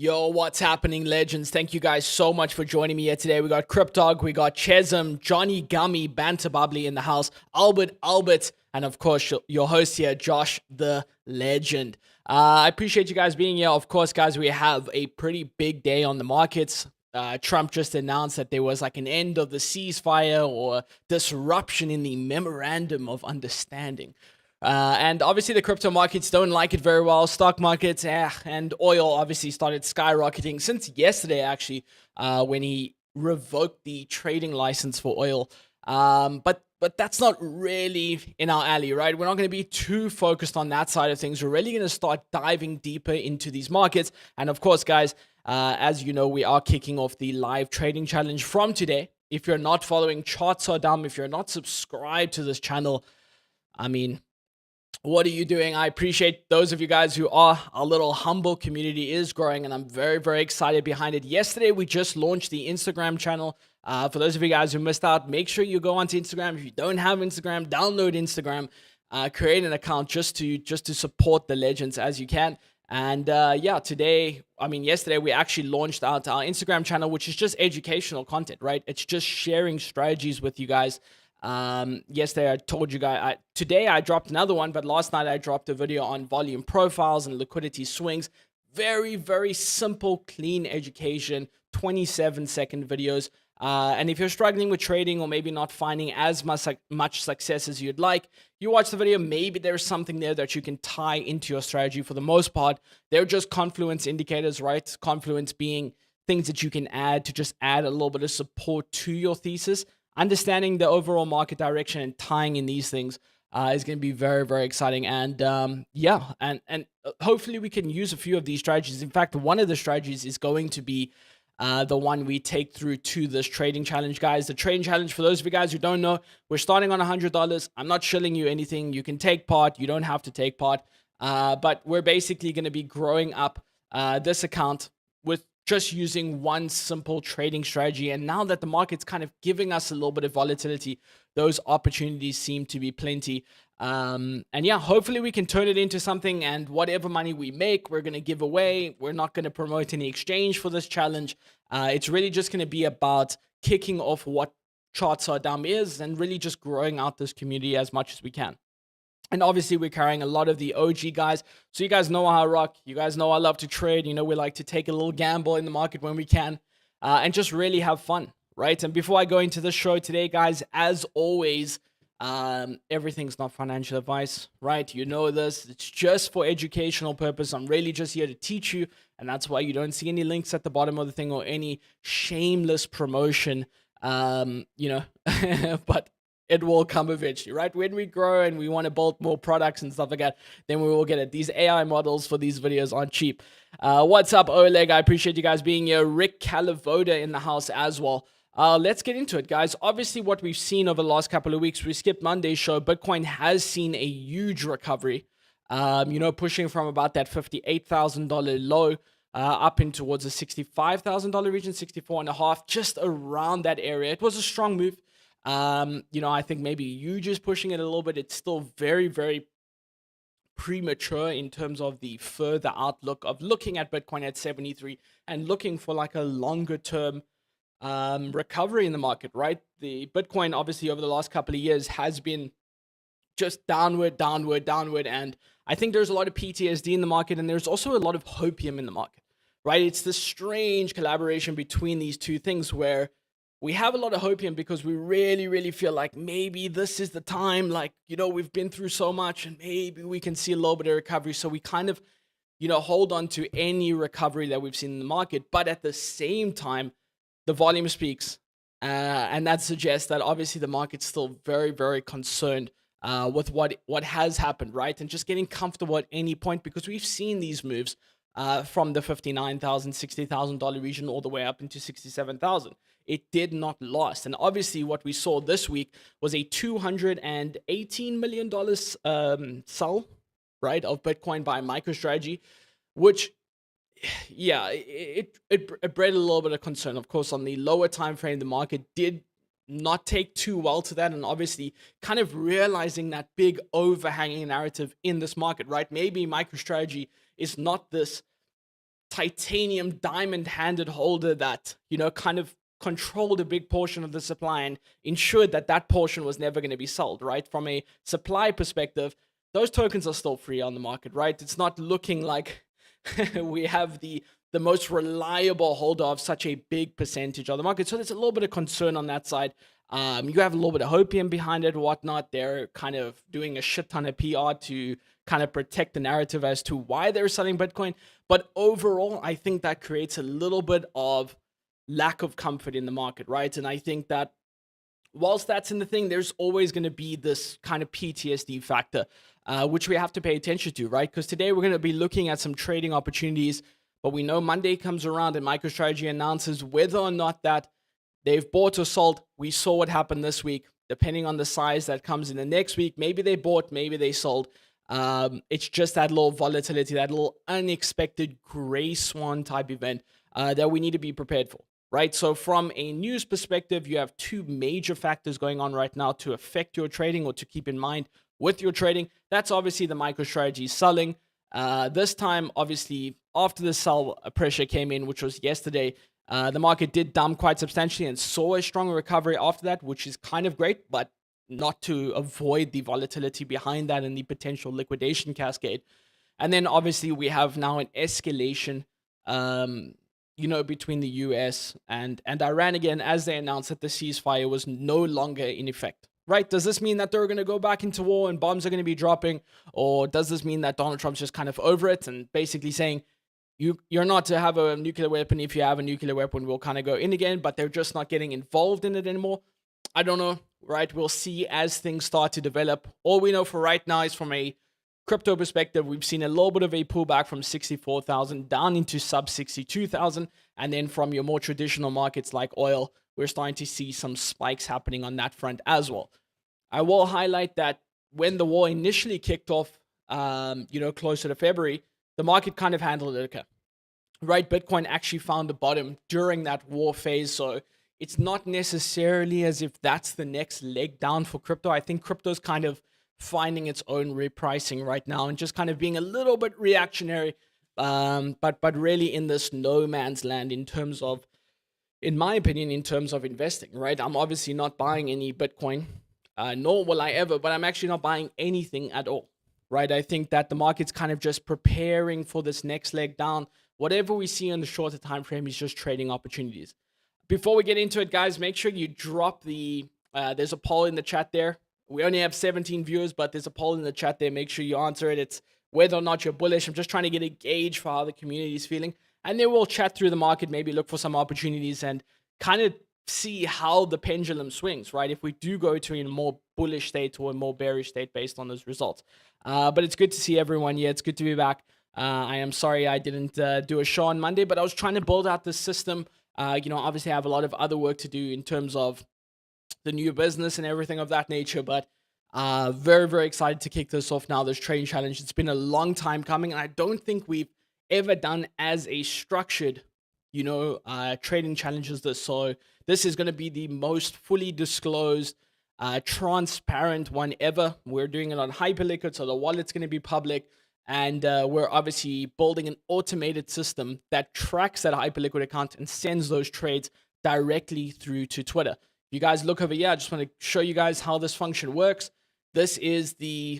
Yo, what's happening, legends? Thank you guys so much for joining me here today. We got Cryptog, we got Chesm, Johnny Gummy, Banter Bubbly in the house, Albert, and of course, your host here, Josh the Legend. I appreciate you guys being here. Of course, guys, we have a pretty big day on the markets. Trump just announced that there was like an end of the ceasefire or disruption in the memorandum of understanding. And obviously the crypto markets don't like it very well. Stock markets and oil obviously started skyrocketing since yesterday, actually, when he revoked the trading license for oil. But that's not really in our alley, right? We're not going to be too focused on that side of things. We're really going to start diving deeper into these markets. And of course, guys, as you know, we are kicking off the live trading challenge from today. If you're not following Charts Are Dumb, if you're not subscribed to this channel, I mean, what are you doing? I appreciate those of you guys who are. Our little humble community is growing, and I'm very, very excited behind it. Yesterday, we just launched the Instagram channel. For those of you guys who missed out, make sure you go onto Instagram. If you don't have Instagram, download Instagram, create an account just to support the legends as you can. And yesterday we actually launched out our Instagram channel, which is just educational content, right? It's just sharing strategies with you guys. Yesterday I told you guys, today I dropped another one, but last night I dropped a video on volume profiles and liquidity swings. Very, very simple, clean education, 27-second videos. And if you're struggling with trading or maybe not finding as much success as you'd like, you watch the video, maybe there's something there that you can tie into your strategy. For the most part, they're just confluence indicators, right? Confluence being things that you can add to just add a little bit of support to your thesis. Understanding the overall market direction and tying in these things is going to be very, very exciting. And hopefully we can use a few of these strategies. In fact, one of the strategies is going to be the one we take through to this trading challenge, guys. The trading challenge, for those of you guys who don't know, we're starting on $100. I'm not shilling you anything. You can take part. You don't have to take part. But we're basically going to be growing up this account with just using one simple trading strategy. And now that the market's kind of giving us a little bit of volatility, those opportunities seem to be plenty. Hopefully we can turn it into something, and whatever money we make, we're going to give away. We're not going to promote any exchange for this challenge. It's really just going to be about kicking off what Charts Are Dumb is and really just growing out this community as much as we can. And obviously, we're carrying a lot of the OG guys. So you guys know how I rock. You guys know I love to trade. You know, we like to take a little gamble in the market when we can and just really have fun, right? And before I go into the show today, guys, as always, everything's not financial advice, right? You know this. It's just for educational purpose. I'm really just here to teach you. And that's why you don't see any links at the bottom of the thing or any shameless promotion, but it will come eventually, right? When we grow and we want to build more products and stuff like that, then we will get it. These AI models for these videos aren't cheap. What's up, Oleg? I appreciate you guys being here. Rick Calavoda in the house as well. Let's get into it, guys. Obviously, what we've seen over the last couple of weeks, we skipped Monday's show. Bitcoin has seen a huge recovery, pushing from about that $58,000 low up in towards the $65,000 region, 64.5, just around that area. It was a strong move. I think maybe you just pushing it a little bit. It's still very, very premature in terms of the further outlook of looking at Bitcoin at 73 and looking for like a longer term recovery in the market, right? The Bitcoin obviously over the last couple of years has been just downward. And I think there's a lot of PTSD in the market, and there's also a lot of hopium in the market, right? It's this strange collaboration between these two things where we have a lot of hopium because we really, really feel like maybe this is the time, like, we've been through so much and maybe we can see a little bit of recovery. So we kind of, hold on to any recovery that we've seen in the market. But at the same time, the volume speaks. And that suggests that obviously the market's still very, very concerned with what has happened, right? And just getting comfortable at any point, because we've seen these moves from the $59,000, $60,000 region all the way up into 67,000. It did not last. And obviously what we saw this week was a $218 million sell, right, of Bitcoin by MicroStrategy, which, it bred a little bit of concern. Of course, on the lower time frame, the market did not take too well to that, and obviously kind of realizing that big overhanging narrative in this market, right? Maybe MicroStrategy is not this titanium diamond-handed holder that, kind of controlled a big portion of the supply and ensured that that portion was never going to be sold, right? From a supply perspective, those tokens are still free on the market, right? It's not looking like we have the most reliable holder of such a big percentage of the market. So there's a little bit of concern on that side. You have a little bit of hopium behind it, whatnot. They're kind of doing a shit ton of PR to kind of protect the narrative as to why they're selling Bitcoin. But overall, I think that creates a little bit of lack of comfort in the market, right? And I think that whilst that's in the thing, there's always going to be this kind of PTSD factor, which we have to pay attention to, right? Because today we're going to be looking at some trading opportunities, but we know Monday comes around and MicroStrategy announces whether or not that they've bought or sold. We saw what happened this week. Depending on the size that comes in the next week, maybe they bought, maybe they sold. It's just that little volatility, that little unexpected gray swan type event that we need to be prepared for, right? So from a news perspective, you have two major factors going on right now to affect your trading or to keep in mind with your trading. That's obviously the MicroStrategy selling. This time, obviously, after the sell pressure came in, which was yesterday, the market did dump quite substantially and saw a strong recovery after that, which is kind of great, but not to avoid the volatility behind that and the potential liquidation cascade. And then obviously we have now an escalation, between the US and Iran again, as they announced that the ceasefire was no longer in effect, right? Does this mean that they're going to go back into war and bombs are going to be dropping? Or does this mean that Donald Trump's just kind of over it and basically saying, you're not to have a nuclear weapon. If you have a nuclear weapon, we'll kind of go in again, but they're just not getting involved in it anymore? I don't know, right? We'll see as things start to develop. All we know for right now is from a crypto perspective, we've seen a little bit of a pullback from 64,000 down into sub 62,000. And then from your more traditional markets like oil, we're starting to see some spikes happening on that front as well. I will highlight that when the war initially kicked off, closer to February, the market kind of handled it okay, right? Bitcoin actually found a bottom during that war phase. So it's not necessarily as if that's the next leg down for crypto. I think crypto's kind of finding its own repricing right now and just kind of being a little bit reactionary, but really in this no man's land in terms of, in my opinion, in terms of investing, right? I'm obviously not buying any Bitcoin, nor will I ever, but I'm actually not buying anything at all, right? I think that the market's kind of just preparing for this next leg down. Whatever we see in the shorter time frame is just trading opportunities. Before we get into it, guys, make sure you drop there's a poll in the chat there. We only have 17 viewers, but there's a poll in the chat there. Make sure you answer it. It's whether or not you're bullish. I'm just trying to get a gauge for how the community is feeling. And then we'll chat through the market, maybe look for some opportunities and kind of see how the pendulum swings, right? If we do go to a more bullish state or a more bearish state based on those results. But it's good to see everyone. Yeah, it's good to be back. I am sorry I didn't do a show on Monday, but I was trying to build out this system. Obviously I have a lot of other work to do in terms of the new business and everything of that nature, but very, very excited to kick this off now, this trading challenge. It's been a long time coming, and I don't think we've ever done as a structured, trading challenge as this. So this is going to be the most fully disclosed, transparent one ever. We're doing it on Hyperliquid, so the wallet's going to be public. And we're obviously building an automated system that tracks that Hyperliquid account and sends those trades directly through to Twitter. If you guys look over here, I just want to show you guys how this function works. This is the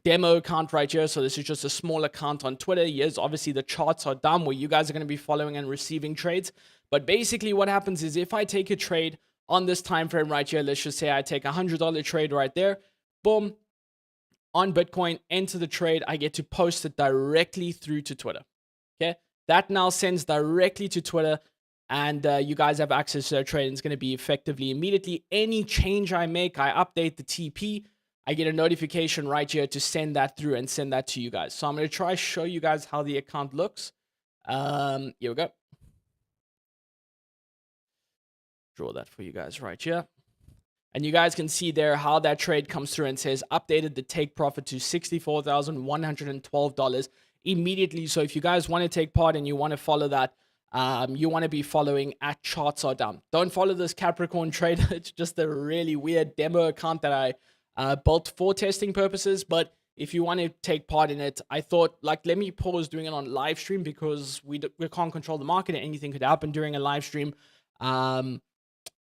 demo account right here. So this is just a small account on Twitter. Yes, obviously the charts are done where you guys are going to be following and receiving trades. But basically what happens is if I take a trade on this time frame right here, let's just say I take a $100 trade right there, boom, on Bitcoin, enter the trade, I get to post it directly through to Twitter. Okay, that now sends directly to Twitter, and you guys have access to the trade. And it's going to be effectively immediately. Any change I make, I update the TP, I get a notification right here to send that through and send that to you guys. So I'm going to try show you guys how the account looks. Here we go. Draw that for you guys right here. And you guys can see there how that trade comes through and says updated the take profit to $64,112 immediately. So if you guys want to take part and you want to follow that, you want to be following at charts are down. Don't follow this Capricorn trader. It's just a really weird demo account that I built for testing purposes. But if you want to take part in it, I thought, like, let me pause doing it on live stream because we can't control the market and anything could happen during a live stream.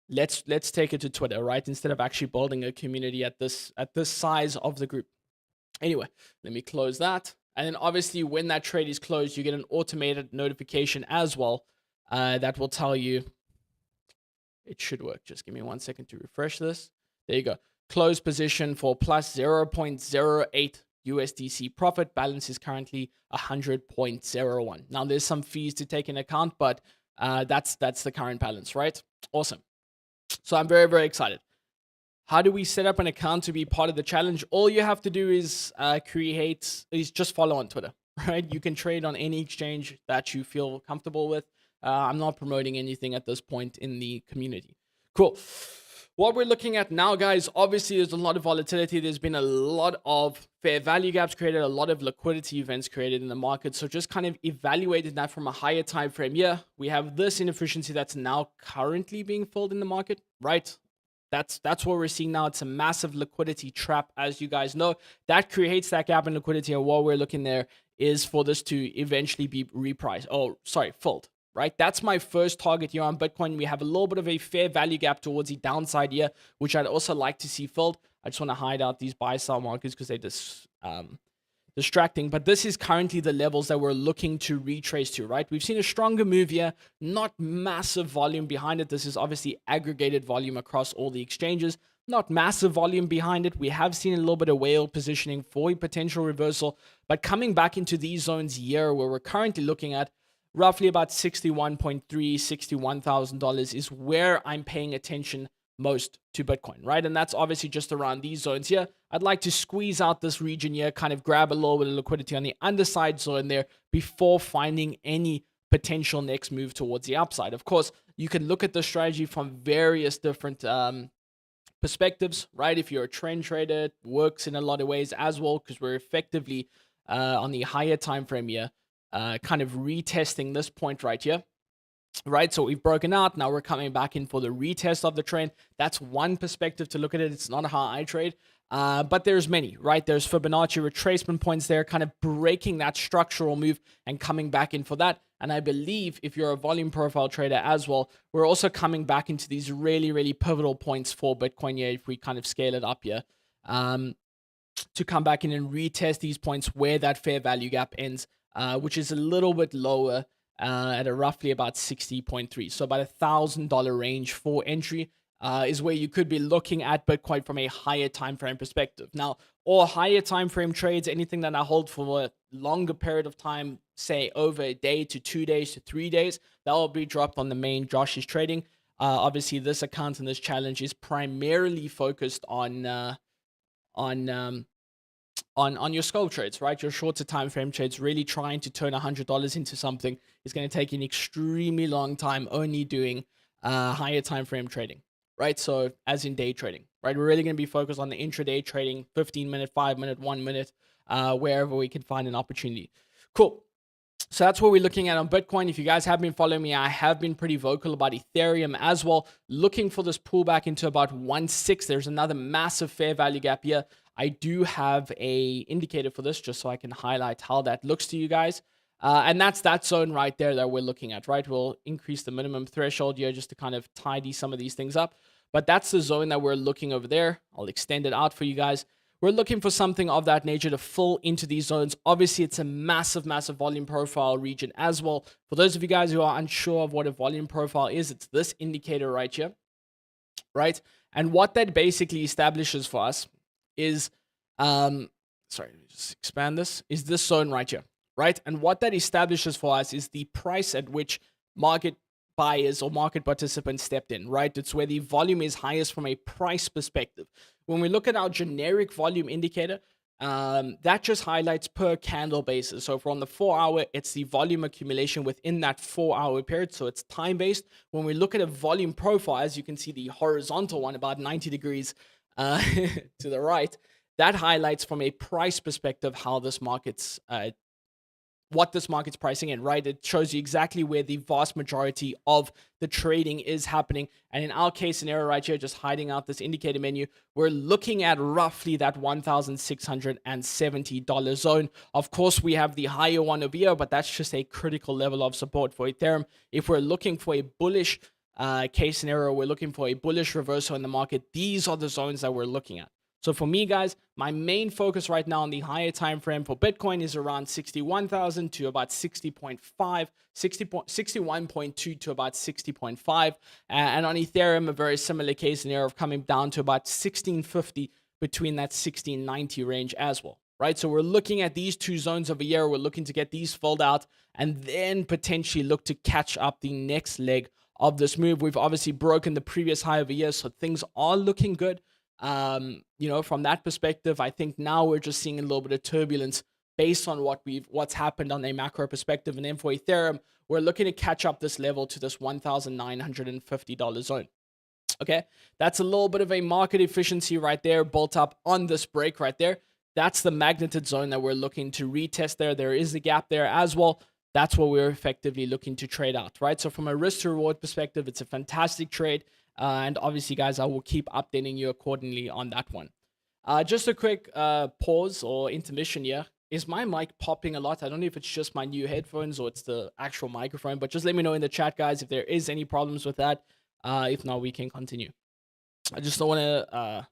Let's take it to Twitter, right? Instead of actually building a community at this size of the group. Anyway, let me close that. And then obviously when that trade is closed, you get an automated notification as well that will tell you it should work. Just give me 1 second to refresh this. There you go. Close position for plus 0.08 USDC profit. Balance is currently 100.01. Now there's some fees to take into account, but that's the current balance, right? Awesome. So I'm very, very excited. How do we set up an account to be part of the challenge? All you have to do is just follow on Twitter, right? You can trade on any exchange that you feel comfortable with. I'm not promoting anything at this point in the community. Cool. What we're looking at now, guys, obviously there's a lot of volatility. There's been a lot of fair value gaps created, a lot of liquidity events created in the market. So just kind of evaluated that from a higher time frame. Yeah, we have this inefficiency that's now currently being filled in the market, right? That's what we're seeing now. It's a massive liquidity trap, as you guys know. That creates that gap in liquidity, and what we're looking there is for this to eventually be filled. Right? That's my first target here on Bitcoin. We have a little bit of a fair value gap towards the downside here, which I'd also like to see filled. I just want to hide out these buy-sell markers because they're just distracting. But this is currently the levels that we're looking to retrace to, right? We've seen a stronger move here, not massive volume behind it. This is obviously aggregated volume across all the exchanges, not massive volume behind it. We have seen a little bit of whale positioning for a potential reversal, but coming back into these zones here where we're currently looking at, roughly about $61,000 is where I'm paying attention most to Bitcoin, right? And that's obviously just around these zones here. I'd like to squeeze out this region here, kind of grab a little bit of liquidity on the underside zone there before finding any potential next move towards the upside. Of course, you can look at the strategy from various different perspectives, right? If you're a trend trader, it works in a lot of ways as well, because we're effectively on the higher time frame here, kind of retesting this point right here, right? So we've broken out. Now we're coming back in for the retest of the trend. That's one perspective to look at it. It's not how I trade, but there's many, right? There's Fibonacci retracement points there, kind of breaking that structural move and coming back in for that. And I believe if you're a volume profile trader as well, we're also coming back into these really, really pivotal points for Bitcoin here, if we kind of scale it up here, to come back in and retest these points where that fair value gap ends, which is a little bit lower at a roughly about 60.3. So about $1,000 range for entry is where you could be looking at Bitcoin from a higher time frame perspective. Now, or higher time frame trades, anything that I hold for a longer period of time, say over a day to 2 days to 3 days, that will be dropped on the main Josh is Trading. Obviously, this account and this challenge is primarily focused on your scope trades, right? Your shorter time frame trades, really trying to turn $100 into something is going to take an extremely long time only doing higher time frame trading, right? So as in day trading, right? We're really going to be focused on the intraday trading, 15-minute, 5-minute, 1 minute, wherever we can find an opportunity. Cool. So that's what we're looking at on Bitcoin. If you guys have been following me, I have been pretty vocal about Ethereum as well, looking for this pullback into about 1.6. There's another massive fair value gap here. I do have a indicator for this just so I can highlight how that looks to you guys. And that's that zone right there that we're looking at, right? We'll increase the minimum threshold here just to kind of tidy some of these things up. But that's the zone that we're looking over there. I'll extend it out for you guys. We're looking for something of that nature to fill into these zones. Obviously, it's a massive, massive volume profile region as well. For those of you guys who are unsure of what a volume profile is, it's this indicator right here, right? And what that basically establishes for us is, sorry, let me just expand this, is this zone right here, right? And what that establishes for us is the price at which market buyers or market participants stepped in, right? It's where the volume is highest from a price perspective. When we look at our generic volume indicator, that just highlights per candle basis. So from the 4 hour, it's the volume accumulation within that 4 hour period. So it's time based. When we look at a volume profile, as you can see, the horizontal one about 90 degrees to the right, that highlights from a price perspective how this market's what this market's pricing in, right? It shows you exactly where the vast majority of the trading is happening. And in our case scenario right here, just hiding out this indicator menu, we're looking at roughly that $1,670 zone. Of course, we have the higher one over here, but that's just a critical level of support for Ethereum. If we're looking for a bullish case scenario, we're looking for a bullish reversal in the market, these are the zones that we're looking at. So for me, guys, my main focus right now on the higher time frame for Bitcoin is around 61,000 to about 60.5, 61.2 to about 60.5. And on Ethereum, a very similar case scenario of coming down to about 1650 between that 1690 range as well, right? So we're looking at these two zones of a year. We're looking to get these filled out and then potentially look to catch up the next leg of this move. We've obviously broken the previous high of a year, so things are looking good. From that perspective, I think now we're just seeing a little bit of turbulence based on what's happened on a macro perspective. And then for Ethereum, we're looking to catch up this level to this $1,950 zone. Okay, that's a little bit of a market efficiency right there built up on this break right there. That's the magneted zone that we're looking to retest there. There is a gap there as well. That's what we're effectively looking to trade out, right? So from a risk to reward perspective, it's a fantastic trade. And obviously, guys, I will keep updating you accordingly on that one. Just a quick pause or intermission here. Is my mic popping a lot? I don't know if it's just my new headphones or it's the actual microphone, but just let me know in the chat, guys, if there is any problems with that. If not, we can continue. I just don't want to,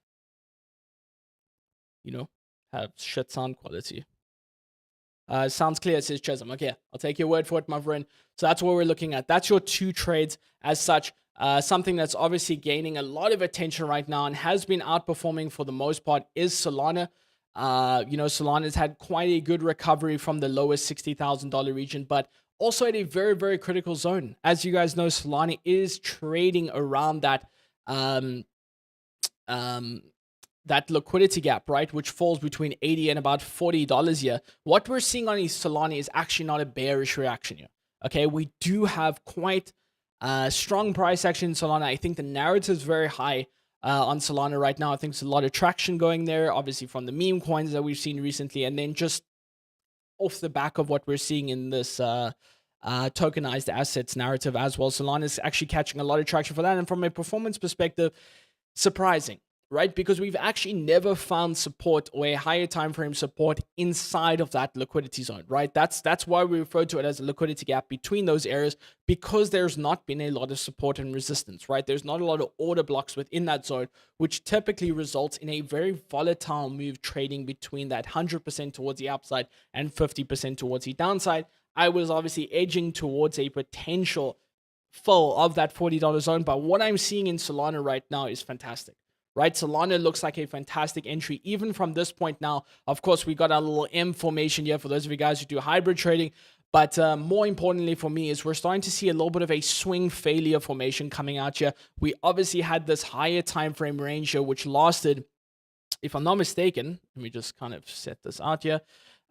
have shit sound quality. Sounds clear, says Chesum. Okay, I'll take your word for it, my friend. So that's what we're looking at. That's your two trades as such. Something that's obviously gaining a lot of attention right now and has been outperforming for the most part is Solana. Solana's had quite a good recovery from the lowest $60,000 region, but also at a very, very critical zone. As you guys know, Solana is trading around that that liquidity gap, right, which falls between $80 and about $40 here. What we're seeing on Solana is actually not a bearish reaction here. Okay, we do have quite strong price action in Solana. I think the narrative is very high on Solana right now. I think there's a lot of traction going there, obviously from the meme coins that we've seen recently, and then just off the back of what we're seeing in this tokenized assets narrative as well. Solana is actually catching a lot of traction for that. And from a performance perspective, surprising, right? Because we've actually never found support or a higher time frame support inside of that liquidity zone, right? That's why we refer to it as a liquidity gap between those areas, because there's not been a lot of support and resistance, right? There's not a lot of order blocks within that zone, which typically results in a very volatile move trading between that 100% towards the upside and 50% towards the downside. I was obviously edging towards a potential fill of that $40 zone, but what I'm seeing in Solana right now is fantastic. Right, Solana looks like a fantastic entry, even from this point now. Of course, we got a little M formation here for those of you guys who do hybrid trading. But more importantly for me is we're starting to see a little bit of a swing failure formation coming out here. We obviously had this higher time frame range here, which lasted, if I'm not mistaken, let me just kind of set this out here.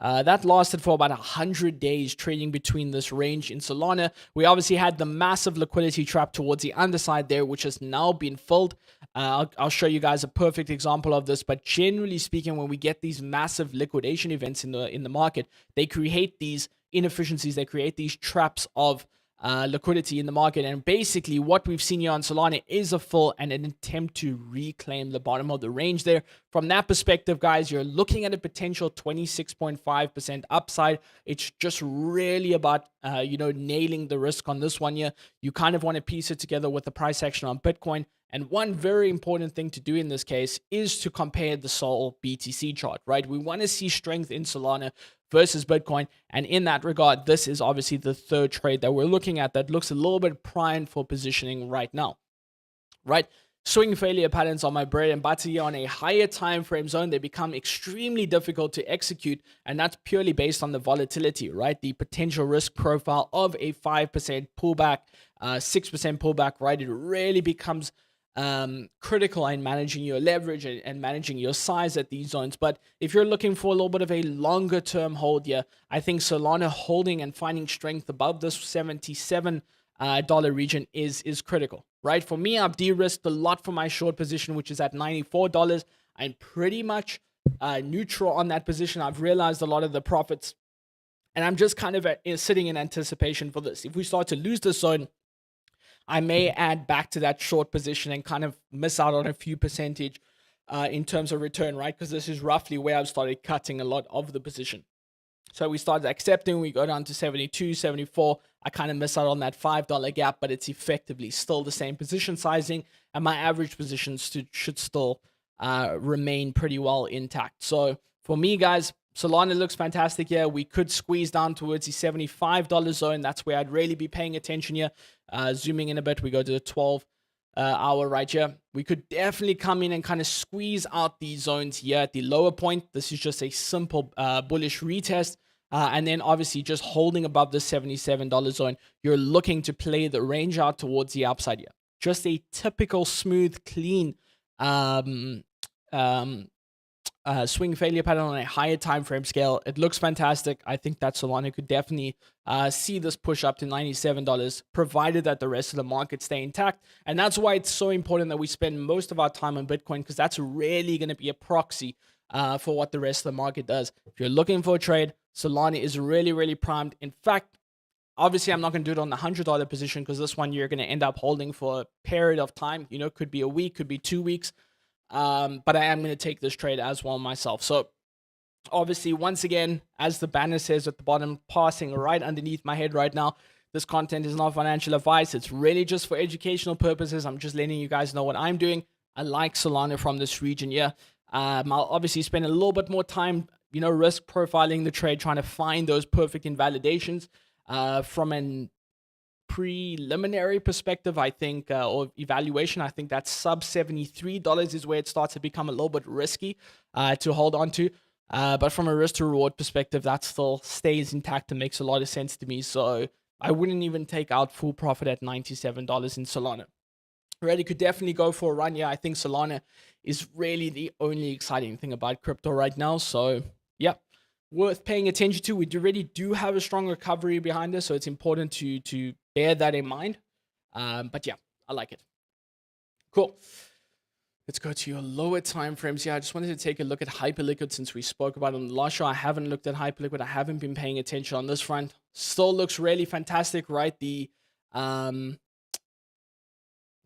That lasted for about 100 days trading between this range in Solana. We obviously had the massive liquidity trap towards the underside there, which has now been filled. I'll show you guys a perfect example of this. But generally speaking, when we get these massive liquidation events in the market, they create these inefficiencies. They create these traps of liquidity in the market. And basically what we've seen here on Solana is a fill and an attempt to reclaim the bottom of the range there. From that perspective, guys, you're looking at a potential 26.5% upside. It's just really about, nailing the risk on this one here. You kind of want to piece it together with the price action on Bitcoin. And one very important thing to do in this case is to compare the Sol BTC chart, right? We want to see strength in Solana versus Bitcoin. And in that regard, this is obviously the third trade that we're looking at that looks a little bit primed for positioning right now, right? Swing failure patterns are my bread and butter here on a higher time frame zone. They become extremely difficult to execute, and that's purely based on the volatility, right? The potential risk profile of a 5% pullback, 6% pullback, right? It really becomes critical in managing your leverage and managing your size at these zones. But if you're looking for a little bit of a longer term hold here, I think Solana holding and finding strength above this $77 region is critical, right? For me, I've de-risked a lot for my short position, which is at $94. I'm pretty much neutral on that position. I've realized a lot of the profits And I'm just kind of sitting in anticipation for this. If we start to lose this zone, I may add back to that short position and kind of miss out on a few percentage in terms of return, right? Because this is roughly where I've started cutting a lot of the position. So we started accepting, we go down to 72, 74. I kind of miss out on that $5 gap, but it's effectively still the same position sizing, and my average positions should still remain pretty well intact. So for me, guys, Solana looks fantastic here. We could squeeze down towards the $75 zone. That's where I'd really be paying attention here. Zooming in a bit, we go to the 12 hour right here. We could definitely come in and kind of squeeze out these zones here at the lower point. This is just a simple bullish retest. And then obviously just holding above the $77 zone, you're looking to play the range out towards the upside here. Just a typical smooth, clean swing failure pattern on a higher time frame scale. It looks fantastic. I think that Solana could definitely see this push up to $97, provided that the rest of the market stay intact. And that's why it's so important that we spend most of our time on Bitcoin, because that's really going to be a proxy for what the rest of the market does. If you're looking for a trade, Solana is really, really primed. In fact, obviously, I'm not going to do it on the $100 position, because this one you're going to end up holding for a period of time. You know, could be a week, could be 2 weeks. But I am going to take this trade as well myself. So obviously, once again, as the banner says at the bottom, passing right underneath my head right now, this content is not financial advice. It's really just for educational purposes. I'm just letting you guys know what I'm doing. I like Solana from this region. Yeah. I'll obviously spend a little bit more time, you know, risk profiling the trade, trying to find those perfect invalidations. From an preliminary perspective, I think, or evaluation, I think that sub $73 is where it starts to become a little bit risky to hold on to. But from a risk to reward perspective, that still stays intact and makes a lot of sense to me. So I wouldn't even take out full profit at $97 in Solana. Really could definitely go for a run. Yeah, I think Solana is really the only exciting thing about crypto right now. So yeah, worth paying attention to. We already do have a strong recovery behind us, so it's important to bear that in mind. But yeah, I like it. Cool. Let's go to your lower time frames. Yeah, I just wanted to take a look at Hyperliquid since we spoke about it on the last show. I haven't looked at Hyperliquid. I haven't been paying attention on this front. Still looks really fantastic, right?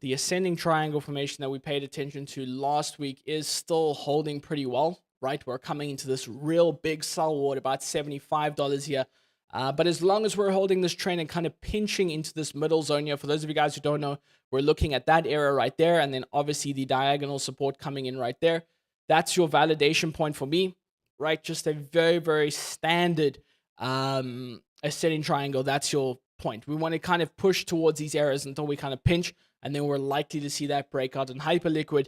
The ascending triangle formation that we paid attention to last week is still holding pretty well, right? We're coming into this real big sell war at about $75 here. But as long as we're holding this trend and kind of pinching into this middle zone here, for those of you guys who don't know, we're looking at that area right there. And then obviously the diagonal support coming in right there. That's your validation point for me, right? Just a very, very standard ascending triangle. That's your point. We want to kind of push towards these areas until we kind of pinch. And then we're likely to see that breakout in Hyperliquid.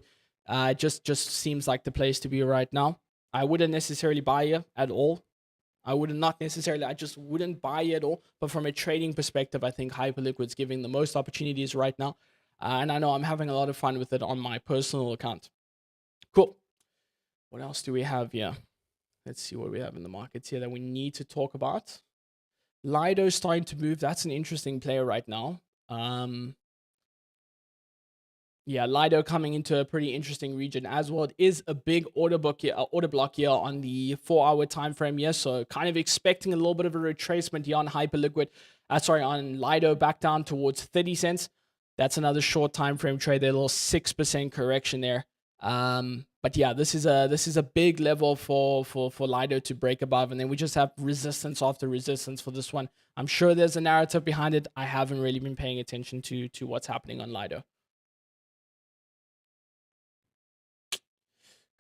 Just seems like the place to be right now. I wouldn't necessarily buy it at all. I just wouldn't buy it at all. But from a trading perspective, I think Hyperliquid's giving the most opportunities right now. And I know I'm having a lot of fun with it on my personal account. Cool. What else do we have here? Let's see what we have in the markets here that we need to talk about. Lido's starting to move. That's an interesting player right now. Yeah, Lido coming into a pretty interesting region as well. It is a big order block here on the 4-hour time frame here. So kind of expecting a little bit of a retracement here on Hyperliquid. On Lido back down towards 30 cents. That's another short time frame trade. There, a little 6% correction there. But yeah, this is a big level for Lido to break above, and then we just have resistance after resistance for this one. I'm sure there's a narrative behind it. I haven't really been paying attention to what's happening on Lido.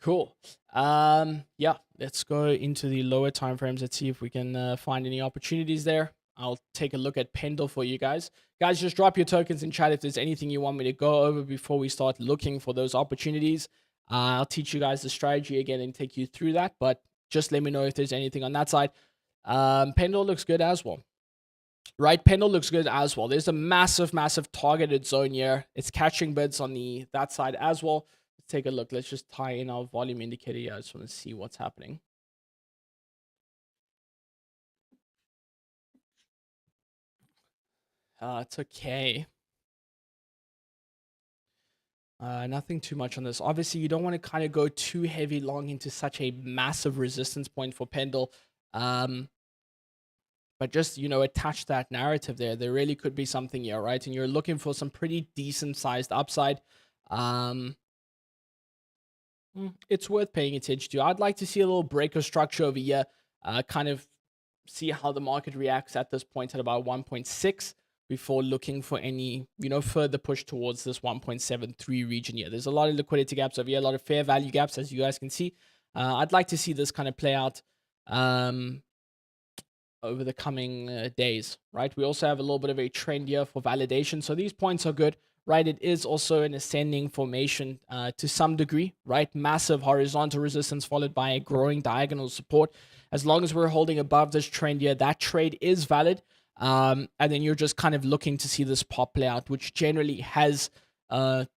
Cool. Yeah, let's go into the lower time frames. Let's see if we can find any opportunities there. I'll take a look at Pendle for you guys. Guys, just drop your tokens in chat if there's anything you want me to go over before we start looking for those opportunities. I'll teach you guys the strategy again and take you through that, but just let me know if there's anything on that side. Pendle looks good as well. Right, Pendle looks good as well. There's a massive targeted zone here. It's catching bids on that side as well. Let's take a look. Let's just tie in our volume indicator here. I just want to see what's happening. It's okay. Nothing too much on this. Obviously, you don't want to kind of go too heavy long into such a massive resistance point for Pendle. but just, attach that narrative there. There really could be something here, right? And you're looking for some pretty decent sized upside. Um, it's worth paying attention to. I'd like to see a little breaker structure over here, kind of see how the market reacts at this point at about 1.6 before looking for any, further push towards this 1.73 region here. There's a lot of liquidity gaps over here, a lot of fair value gaps, as you guys can see. I'd like to see this kind of play out over the coming days, right? We also have a little bit of a trend here for validation. So these points are good, right? It is also an ascending formation to some degree, right? Massive horizontal resistance followed by a growing diagonal support. As long as we're holding above this trend here, that trade is valid. And then you're just kind of looking to see this pop play out, which generally has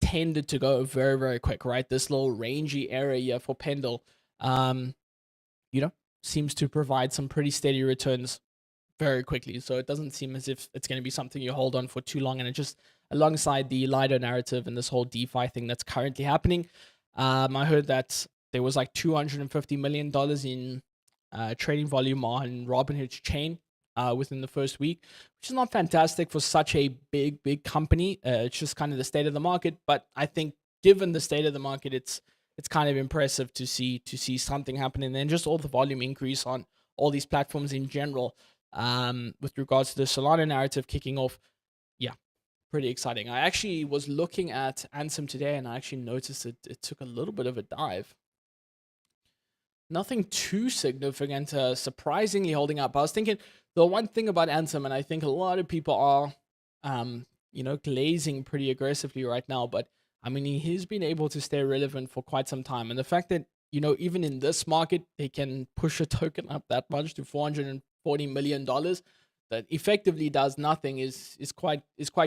tended to go very, very quick, right? This little rangy area here for Pendle, seems to provide some pretty steady returns very quickly. So it doesn't seem as if it's going to be something you hold on for too long. And it just, alongside the Lido narrative and this whole DeFi thing that's currently happening, I heard that there was like $250 million in trading volume on Robinhood's chain within the first week, which is not fantastic for such a big company. It's just kind of the state of the market. But I think given the state of the market, it's kind of impressive to see something happen, and then just all the volume increase on all these platforms in general. With regards to the Solana narrative kicking off, yeah, pretty exciting. I actually was looking at Ansem today, and I actually noticed it took a little bit of a dive. Nothing too significant, surprisingly holding up. I was thinking the one thing about Ansem, and I think a lot of people are, glazing pretty aggressively right now, but I mean, he's been able to stay relevant for quite some time. And the fact that, even in this market, they can push a token up that much to $440 million that effectively does nothing is quite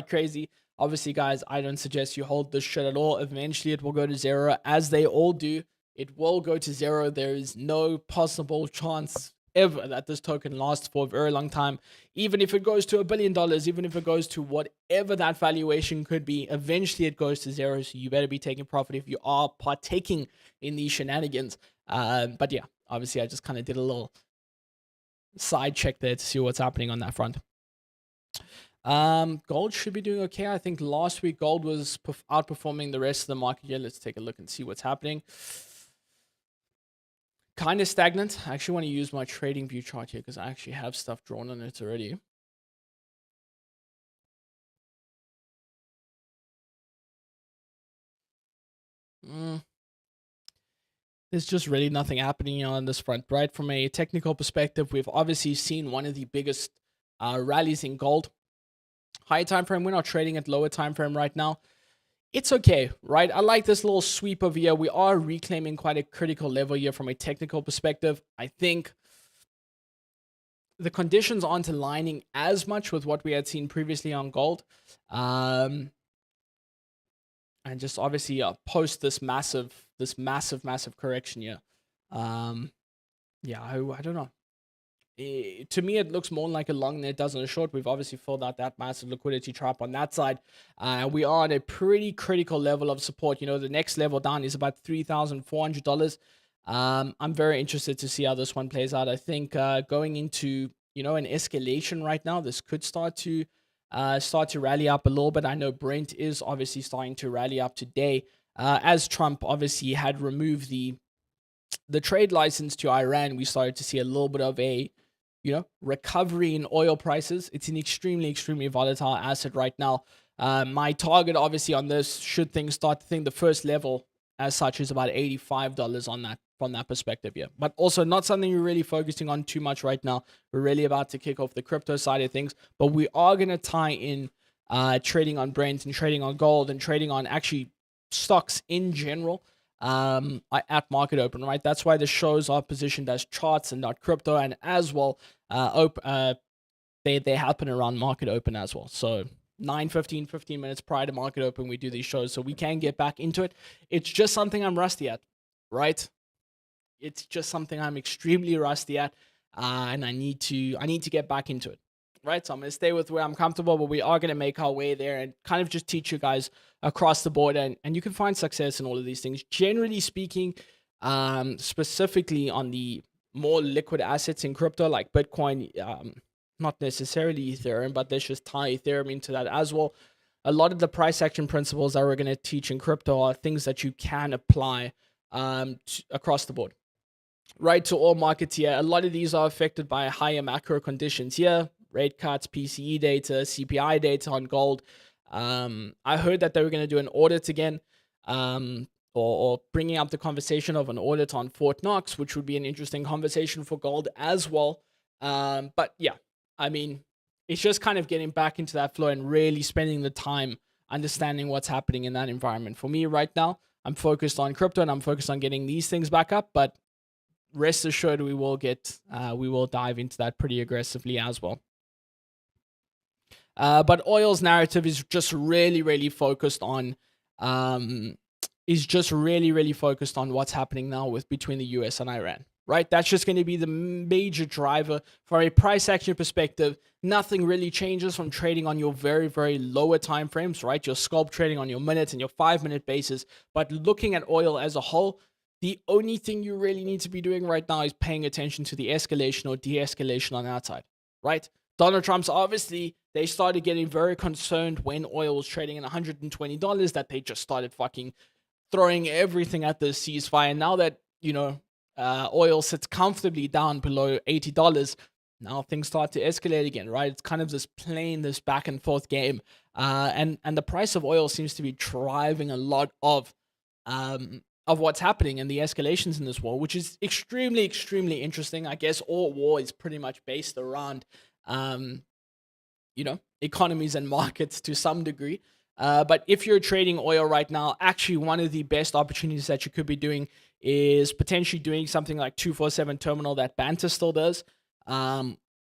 crazy. Obviously, guys, I don't suggest you hold this shit at all. Eventually, it will go to zero, as they all do. It will go to zero. There is no possible chance ever that this token lasts for a very long time. Even if it goes to $1 billion, even if it goes to whatever that valuation could be, eventually it goes to zero. So you better be taking profit if you are partaking in these shenanigans. But yeah, obviously I just kind of did a little side check there to see what's happening on that front. Gold should be doing okay. I think last week gold was outperforming the rest of the market here. Let's take a look and see what's happening. Kind of stagnant. I actually want to use my trading view chart here because I actually have stuff drawn on it already. There's just really nothing happening on this front, right? From a technical perspective, we've obviously seen one of the biggest rallies in gold. Higher time frame, we're not trading at lower time frame right now. It's okay, right? I like this little sweep over here. We are reclaiming quite a critical level here from a technical perspective. I think the conditions aren't aligning as much with what we had seen previously on gold. And just obviously post this massive correction here. Yeah, I don't know. To me, it looks more like a long than it does on a short. We've obviously filled out that massive liquidity trap on that side. We are at a pretty critical level of support. The next level down is about $3,400. I'm very interested to see how this one plays out. I think going into, an escalation right now, this could start to rally up a little bit. I know Brent is obviously starting to rally up today, as Trump obviously had removed the trade license to Iran. We started to see a little bit of a recovery in oil prices. It's an extremely volatile asset right now. My target obviously on this, should things start to think, the first level as such is about $85 on that, from that perspective here. But also not something we're really focusing on too much right now. We're really about to kick off the crypto side of things, but we are going to tie in trading on Brent and trading on gold and trading on actually stocks in general at market open, right? That's why the shows are positioned as charts and not crypto, and as well they happen around market open as well. So 15 minutes prior to market open, we do these shows so we can get back into it. It's just something I'm rusty at, right? It's just something I'm extremely rusty at, and I need to get back into it, right? So I'm going to stay with where I'm comfortable, but we are going to make our way there and kind of just teach you guys across the board, and you can find success in all of these things. Generally speaking, specifically on the more liquid assets in crypto like Bitcoin, not necessarily Ethereum, but let's just tie Ethereum into that as well. A lot of the price action principles that we're going to teach in crypto are things that you can apply across the board, right, to all markets here. A lot of these are affected by higher macro conditions here, rate cuts, PCE data, CPI data on gold. I heard that they were going to do an audit again, or bringing up the conversation of an audit on Fort Knox, which would be an interesting conversation for gold as well. But yeah, I mean, it's just kind of getting back into that flow and really spending the time understanding what's happening in that environment. For me right now, I'm focused on crypto and I'm focused on getting these things back up, but rest assured we will dive into that pretty aggressively as well. But oil's narrative is just really focused on what's happening now with between the US and Iran. Right, that's just going to be the major driver from a price action perspective. Nothing really changes from trading on your very lower time frames, right? Your scalp trading on your minutes and your 5-minute basis. But looking at oil as a whole, the only thing you really need to be doing right now is paying attention to the escalation or de-escalation on that side, right? Donald Trump's obviously, they started getting very concerned when oil was trading at $120 that they just started fucking throwing everything at the ceasefire. And now that, oil sits comfortably down below $80, now things start to escalate again, right? It's kind of this back and forth game. And the price of oil seems to be driving a lot of what's happening and the escalations in this war, which is extremely interesting. I guess all war is pretty much based around, economies and markets to some degree. But if you're trading oil right now, actually one of the best opportunities that you could be doing is potentially doing something like 247 terminal that Banter still does,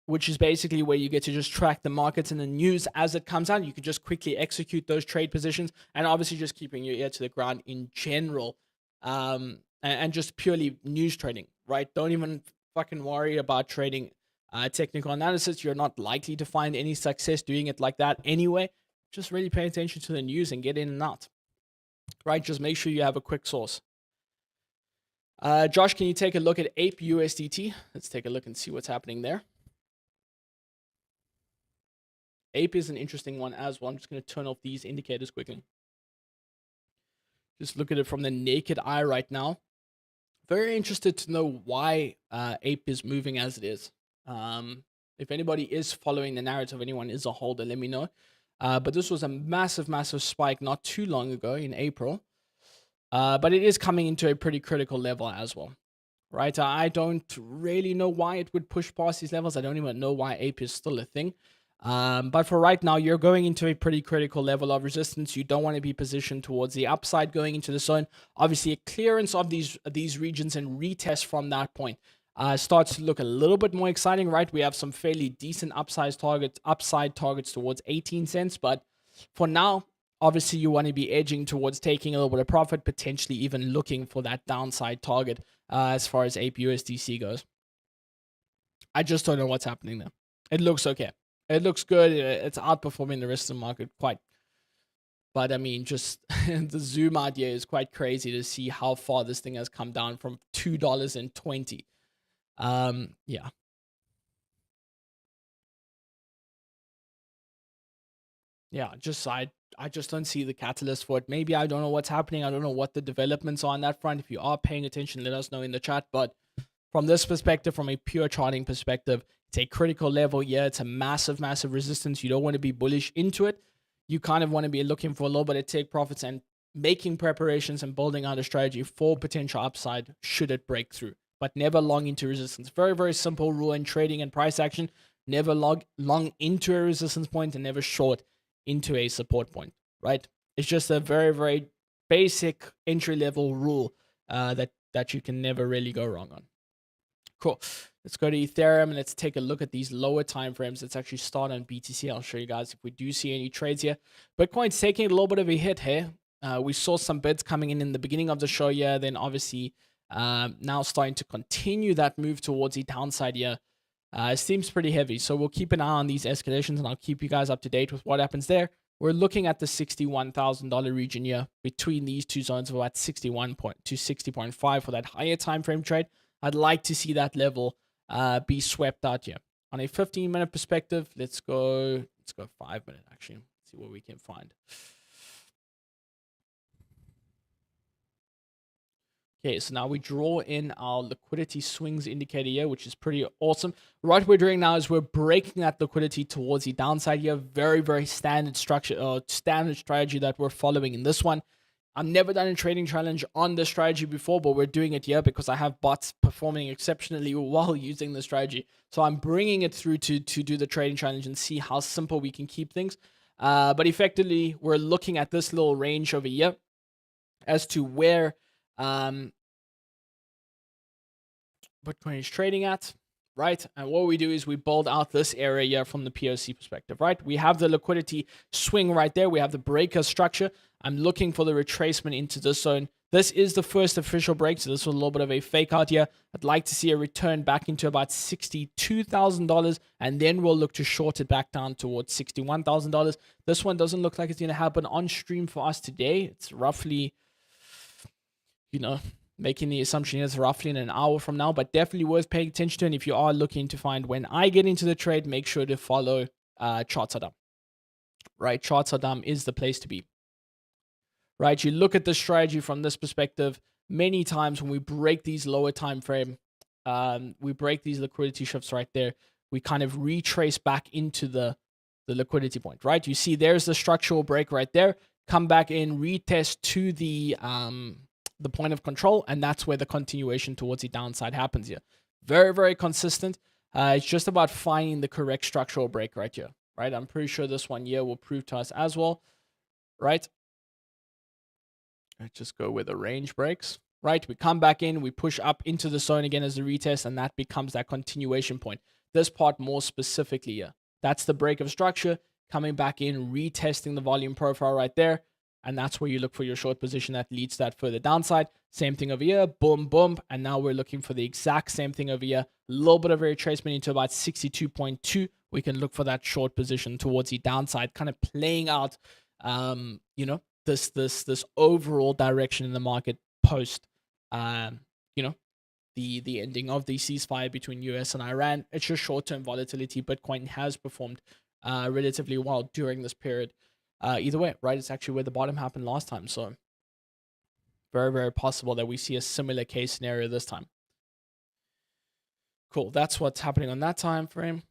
which is basically where you get to just track the markets and the news as it comes out. You could just quickly execute those trade positions, and obviously just keeping your ear to the ground in general, and just purely news trading, right? Don't even fucking worry about trading technical analysis. You're not likely to find any success doing it like that anyway. Just really pay attention to the news and get in and out, right? Just make sure you have a quick source. Josh, can you take a look at Ape USDT? Let's take a look and see what's happening there. Ape is an interesting one as well. I'm just going to turn off these indicators quickly. Just look at it from the naked eye right now. Very interested to know why Ape is moving as it is. If anybody is following the narrative, anyone is a holder, let me know. But this was a massive spike not too long ago in April. But it is coming into a pretty critical level as well, right? I don't really know why it would push past these levels. I don't even know why Ape is still a thing. But for right now, you're going into a pretty critical level of resistance. You don't want to be positioned towards the upside going into the zone. Obviously, a clearance of these regions and retest from that point starts to look a little bit more exciting, right? We have some fairly decent upside targets towards 18 cents. But for now, obviously, you want to be edging towards taking a little bit of profit, potentially even looking for that downside target as far as Ape USDC goes. I just don't know what's happening there. It looks okay. It looks good. It's outperforming the rest of the market quite. But I mean, just the zoom out here is quite crazy to see how far this thing has come down from $2.20. Yeah. Yeah, I just don't see the catalyst for it. Maybe I don't know what's happening. I don't know what the developments are on that front. If you are paying attention, let us know in the chat. But from this perspective, from a pure charting perspective, it's a critical level. Yeah, it's a massive resistance. You don't want to be bullish into it. You kind of want to be looking for a little bit of take profits and making preparations and building out a strategy for potential upside should it break through. But never long into resistance. Very simple rule in trading and price action. Never long into a resistance point and never short into a support point, right? It's just a very basic entry-level rule that you can never really go wrong on. Cool. Let's go to Ethereum and let's take a look at these lower time frames. Let's actually start on BTC. I'll show you guys if we do see any trades here. Bitcoin's taking a little bit of a hit here. We saw some bids coming in the beginning of the show here. Then obviously now starting to continue that move towards the downside here. It seems pretty heavy. So we'll keep an eye on these escalations and I'll keep you guys up to date with what happens there. We're looking at the $61,000 region here between these two zones of about 61 to 60.5 for that higher time frame trade. I'd like to see that level be swept out here. on a 15-minute perspective, let's go 5-minute actually. See what we can find. Okay, so now we draw in our liquidity swings indicator here, which is pretty awesome. What we're doing now is we're breaking that liquidity towards the downside here. Very, very standard structure or standard strategy that we're following in this one. I've never done a trading challenge on this strategy before, but we're doing it here because I have bots performing exceptionally while using the strategy. So I'm bringing it through to do the trading challenge and see how simple we can keep things. But effectively, we're looking at this little range over here as to where Bitcoin is trading at, right? And what we do is we build out this area here from the POC perspective, right? We have the liquidity swing right there. We have the breaker structure. I'm looking for the retracement into this zone. This is the first official break, so this was a little bit of a fake out here. I'd like to see a return back into about $62,000, and then we'll look to short it back down towards $61,000. This one doesn't look like it's going to happen on stream for us today. It's roughly, making the assumption is roughly in an hour from now, but definitely worth paying attention to. And if you are looking to find when I get into the trade, make sure to follow Charts Are Dumb. Right? Charts Are Dumb is the place to be. Right? You look at the strategy from this perspective. Many times when we break these lower time frame, we break these liquidity shifts right there. We kind of retrace back into the liquidity point, right? You see there's the structural break right there. Come back in, retest to the point of control, and that's where the continuation towards the downside happens here. Very, very consistent. It's just about finding the correct structural break right here, right? I'm pretty sure this one here will prove to us as well, right? Let's just go where the range breaks, right? We come back in, we push up into the zone again as a retest, and that becomes that continuation point. This part more specifically here. That's the break of structure, coming back in, retesting the volume profile right there. And that's where you look for your short position that leads to that further downside. Same thing over here, boom, boom. And now we're looking for the exact same thing over here. A little bit of a retracement into about 62.2. We can look for that short position towards the downside, kind of playing out, this overall direction in the market post, the ending of the ceasefire between US and Iran. It's just short-term volatility. Bitcoin has performed relatively well during this period. Either way, right? It's actually where the bottom happened last time. So very, very possible that we see a similar case scenario this time. Cool. That's what's happening on that time frame.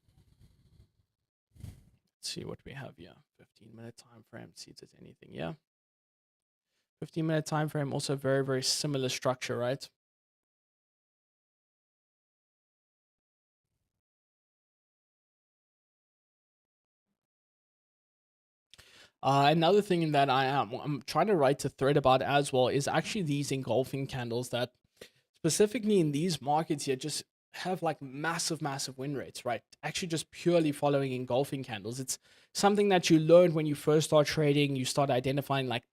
Let's see what we have here. 15-minute time frame. See if there's anything. Yeah. 15-minute time frame. Also very, very similar structure, right? Another thing that I'm trying to write a thread about as well is actually these engulfing candles that specifically in these markets here just have like massive win rates, right? Actually just purely following engulfing candles. It's something that you learn when you first start trading. You start identifying like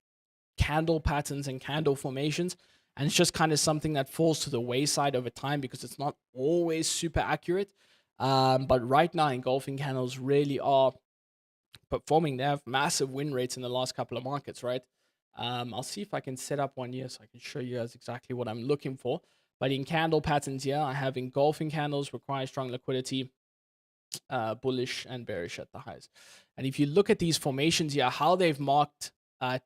candle patterns and candle formations, and it's just kind of something that falls to the wayside over time because it's not always super accurate. But right now engulfing candles really are performing. They have massive win rates in the last couple of markets, right? I'll see if I can set up one here so I can show you guys exactly what I'm looking for. But in candle patterns here, I have engulfing candles, require strong liquidity, bullish and bearish at the highs. And if you look at these formations here, how they've marked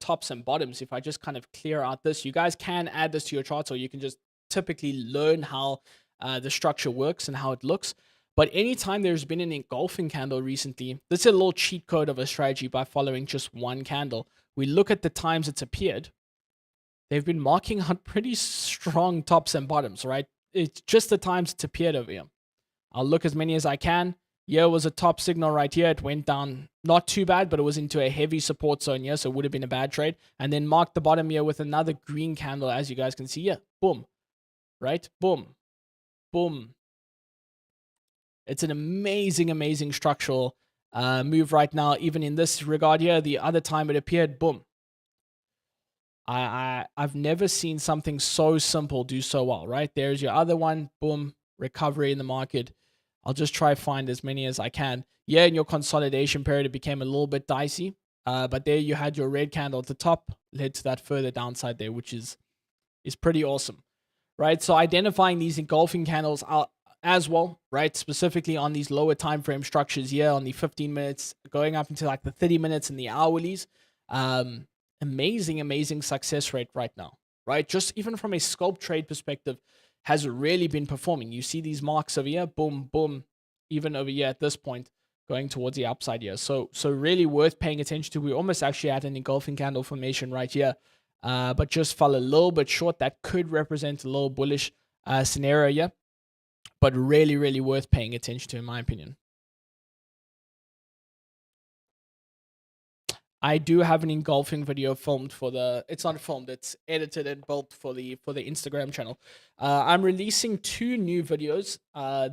tops and bottoms, if I just kind of clear out this, you guys can add this to your chart, or you can just typically learn how the structure works and how it looks. But anytime there's been an engulfing candle recently, this is a little cheat code of a strategy by following just one candle. We look at the times it's appeared. They've been marking out pretty strong tops and bottoms, right? It's just the times it's appeared over here. I'll look as many as I can. Here was a top signal right here. It went down, not too bad, but it was into a heavy support zone here, so it would have been a bad trade. And then marked the bottom here with another green candle, as you guys can see here. Boom. Right? Boom. Boom. It's an amazing structural move right now. Even in this regard here, the other time it appeared, boom. I've never seen something so simple do so well, right? There's your other one, boom, recovery in the market. I'll just try to find as many as I can. Yeah, in your consolidation period, it became a little bit dicey. But there you had your red candle at the top, led to that further downside there, which is pretty awesome, right? So identifying these engulfing candles as well, right? Specifically on these lower time frame structures here, on the 15 minutes, going up into like the 30 minutes and the hourlies. Amazing success rate right now, right? Just even from a scalp trade perspective, has really been performing. You see these marks over here, boom, boom, even over here at this point, going towards the upside here. So really worth paying attention to. We almost actually had an engulfing candle formation right here, but just fell a little bit short. That could represent a little bullish scenario here, but really worth paying attention to, in my opinion. I do have an engulfing video filmed for the. It's not filmed. It's edited and built for the Instagram channel. I'm releasing 2 new videos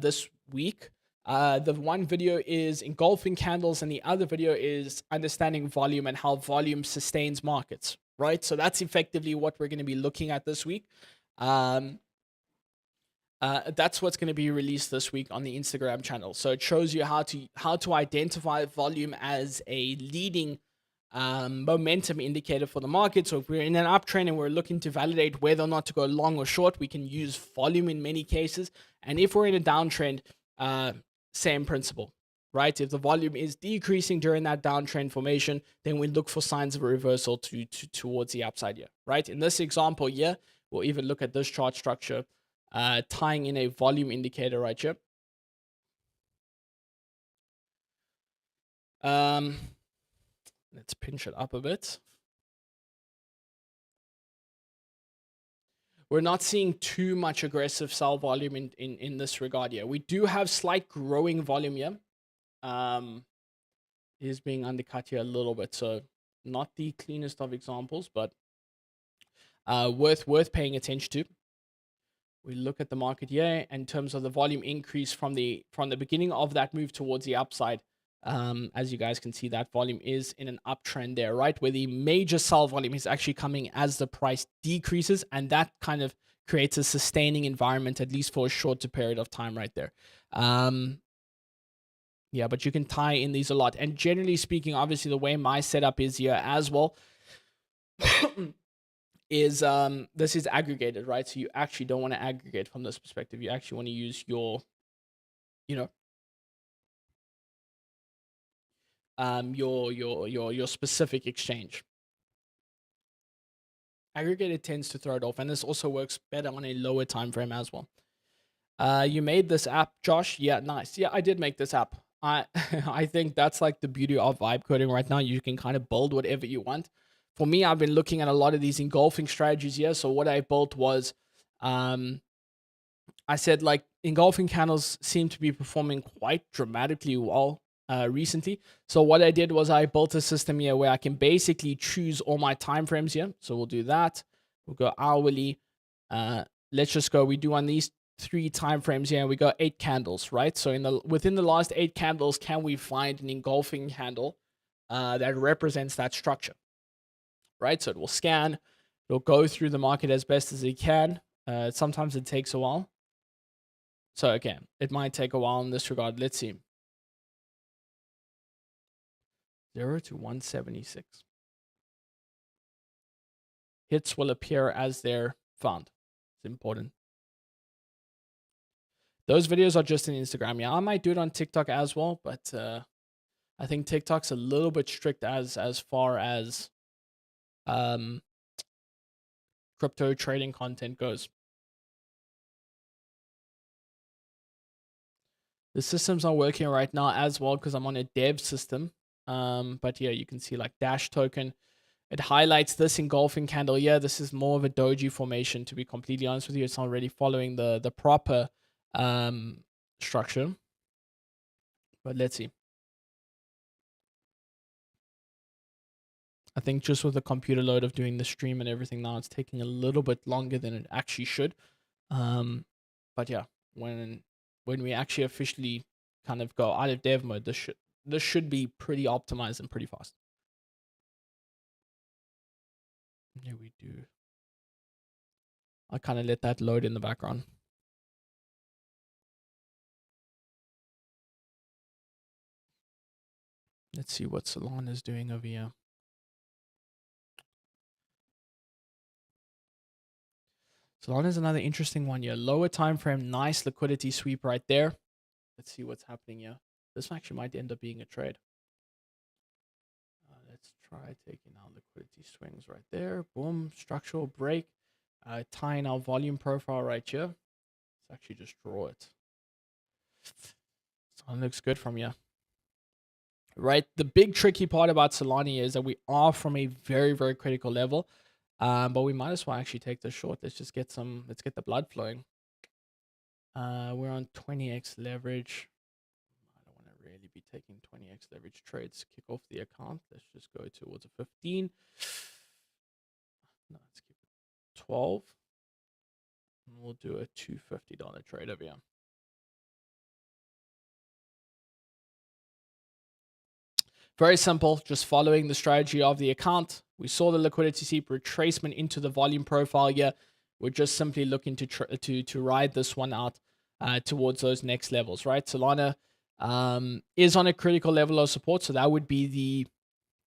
this week. The one video is engulfing candles, and the other video is understanding volume and how volume sustains markets. Right. So that's effectively what we're going to be looking at this week. That's what's going to be released this week on the Instagram channel. So it shows you how to identify volume as a leading momentum indicator for the market. So if we're in an uptrend and we're looking to validate whether or not to go long or short, we can use volume in many cases. And if we're in a downtrend, same principle, right? If the volume is decreasing during that downtrend formation, then we look for signs of a reversal towards the upside here, right? In this example here, we'll even look at this chart structure, tying in a volume indicator right here. Let's pinch it up a bit. We're not seeing too much aggressive sell volume in this regard here. We do have slight growing volume here. It is being undercut here a little bit. So not the cleanest of examples, but worth paying attention to. We look at the market here in terms of the volume increase from the beginning of that move towards the upside. As you guys can see, that volume is in an uptrend there, right? Where the major sell volume is actually coming as the price decreases, and that kind of creates a sustaining environment, at least for a shorter period of time right there. Yeah, but you can tie in these a lot. And generally speaking, obviously the way my setup is here as well is this is aggregated, right? So you actually don't want to aggregate from this perspective. You actually want to use your, your specific exchange. Aggregated tends to throw it off, and this also works better on a lower time frame as well. You made this app, Josh? Yeah, nice. Yeah, I did make this app. I think that's like the beauty of vibe coding right now. You can kind of build whatever you want. For me, I've been looking at a lot of these engulfing strategies here. So what I built was, I said like engulfing candles seem to be performing quite dramatically well recently. So what I did was I built a system here where I can basically choose all my time frames here. So we'll do that. We'll go hourly. Let's just go. We do on these 3 time frames here, and we got 8 candles, right? So within the last 8 candles, can we find an engulfing candle that represents that structure, right? So it will scan, it'll go through the market as best as it can. Sometimes it takes a while. So again, it might take a while in this regard. Let's see. 0 to 176. Hits will appear as they're found. It's important. Those videos are just on Instagram. Yeah, I might do it on TikTok as well, but I think TikTok's a little bit strict as far as crypto trading content goes. The systems are working right now as well because I'm on a dev system. But yeah, you can see like Dash token. It highlights this engulfing candle. Yeah, this is more of a doji formation, to be completely honest with you. It's not really following the proper structure. But let's see. I think just with the computer load of doing the stream and everything now, it's taking a little bit longer than it actually should. But yeah, when we actually officially kind of go out of dev mode, this should be pretty optimized and pretty fast. Yeah, we do. I kind of let that load in the background. Let's see what Solana is doing over here. Solana's another interesting one here. Lower time frame, nice liquidity sweep right there. Let's see what's happening here. This actually might end up being a trade. Let's try taking our liquidity swings right there. Boom, structural break. Tying our volume profile right here. Let's actually just draw it. Solana looks good from here. Right, the big tricky part about Solana is that we are from a very, very critical level. But we might as well actually take this short. Let's just get the blood flowing. We're on 20x leverage. I don't want to really be taking 20x leverage trades. Kick off the account. Let's just go towards a 15. No, let's keep it 12. And we'll do a $250 trade over here. Very simple, just following the strategy of the account. We saw the liquidity seep retracement into the volume profile here. We're just simply looking to ride this one out towards those next levels, right? Solana is on a critical level of support, so that would be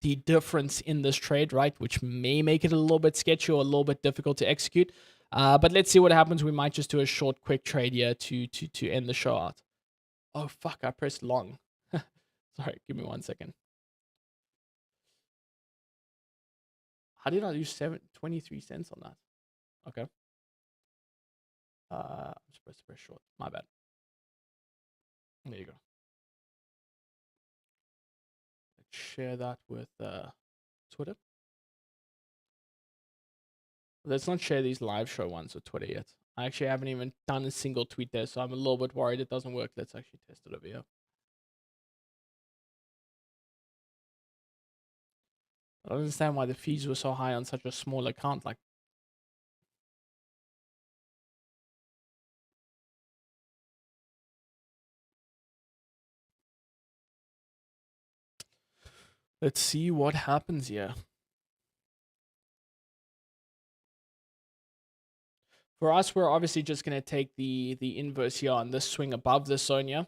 the difference in this trade, right? Which may make it a little bit sketchy or a little bit difficult to execute. But let's see what happens. We might just do a short, quick trade here to end the show out. Oh, fuck, I pressed long. Sorry, give me 1 second. How did I lose 23 cents on that? Okay. I'm supposed to press short. My bad. There you go. Let's share that with Twitter. Let's not share these live show ones with Twitter yet. I actually haven't even done a single tweet there, so I'm a little bit worried it doesn't work. Let's actually test it over here. I don't understand why the fees were so high on such a small account. Like, let's see what happens here. For us, we're obviously just going to take the inverse here on this swing above this zone here.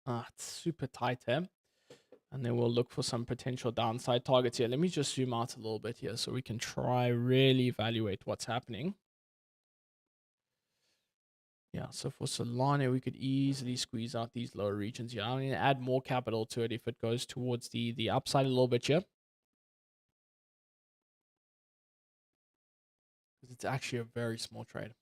It's super tight here. And then we'll look for some potential downside targets here. Let me just zoom out a little bit here so we can try really evaluate what's happening. Yeah, so for Solana, we could easily squeeze out these lower regions here. I'm going to add more capital to it if it goes towards the upside a little bit here. Because it's actually a very small trade.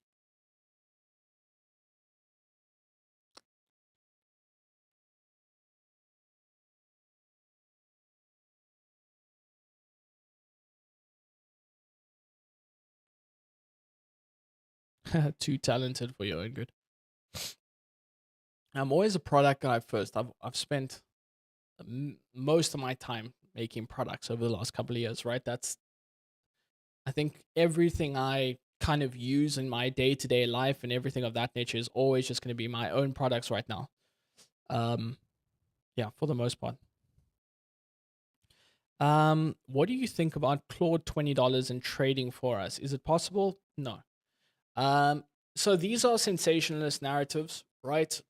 Too talented for your own good. I'm always a product guy first. I've spent most of my time making products over the last couple of years, right? I think everything I kind of use in my day-to-day life and everything of that nature is always just going to be my own products right now. Yeah, for the most part. What do you think about Claude $20 in trading for us? Is it possible? No. So these are sensationalist narratives, right?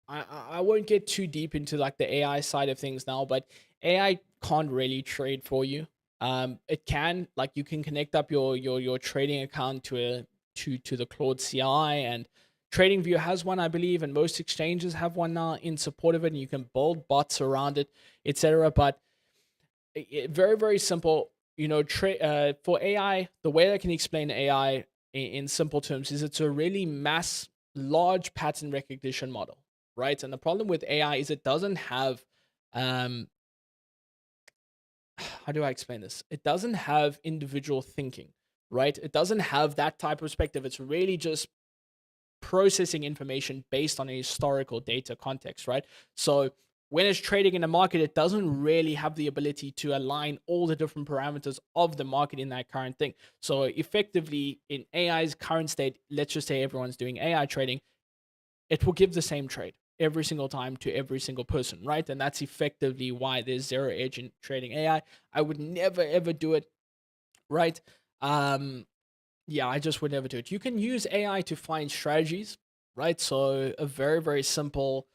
I won't get too deep into like the AI side of things now, but AI can't really trade for you. It can, like, you can connect up your trading account to the Claude CI, and TradingView has one, I believe, and most exchanges have one now in support of it, and you can build bots around it, etc. But very, very simple. You know, for AI, the way I can explain AI in simple terms is it's a really large pattern recognition model, right? And the problem with AI is it doesn't have, how do I explain this? It doesn't have individual thinking, right? It doesn't have that type of perspective. It's really just processing information based on a historical data context, right? So when it's trading in the market, it doesn't really have the ability to align all the different parameters of the market in that current thing. So effectively, in AI's current state, let's just say everyone's doing AI trading, it will give the same trade every single time to every single person, right? And that's effectively why there's zero edge in trading AI. I would never, ever do it, right? Yeah, I just would never do it. You can use AI to find strategies, right? So a very, very simple